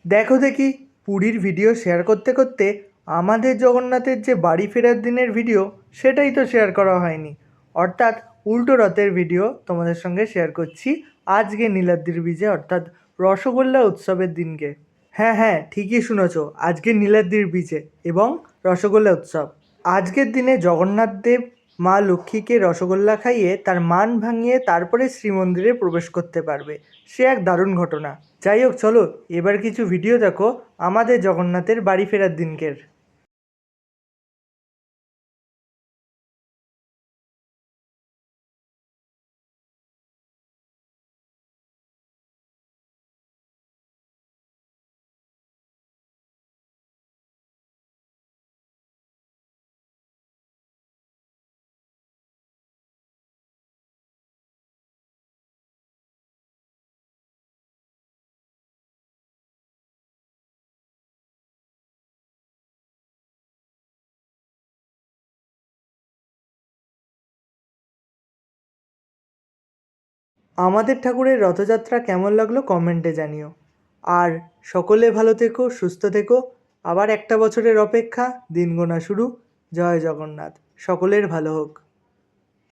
দেখো দেখি, পুরীর ভিডিও শেয়ার করতে করতে আমাদের জগন্নাথের যে বাড়ি ফেরার দিনের ভিডিও সেটাই তো শেয়ার করা হয়নি। অর্থাৎ উল্টো রথের ভিডিও তোমাদের সঙ্গে শেয়ার করছি আজকে নীলাদ্রির বিজে, অর্থাৎ রসগোল্লা উৎসবের দিনকে। হ্যাঁ হ্যাঁ, ঠিকই শুনেছ, আজকে নীলাদ্রির বিজে এবং রসগোল্লা উৎসব। আজকের দিনে জগন্নাথ দেব মা লক্ষ্মীকে রসগোল্লা খাইয়ে তার মান ভাঙিয়ে তারপরে শ্রীমন্দিরে প্রবেশ করতে পারবে। সে এক দারুণ ঘটনা। যাই হোক, চলো এবার কিছু ভিডিও দেখো আমাদের জগন্নাথের বাড়ি ফেরার দিনকের। আমাদের ঠাকুরের রথযাত্রা কেমন লাগলো কমেন্টে জানিও। আর সকলে ভালো থেকো, সুস্থ থেকো। আবার একটা বছরের অপেক্ষা, দিন গোনা শুরু। জয় জগন্নাথ, সকলের ভালো হোক।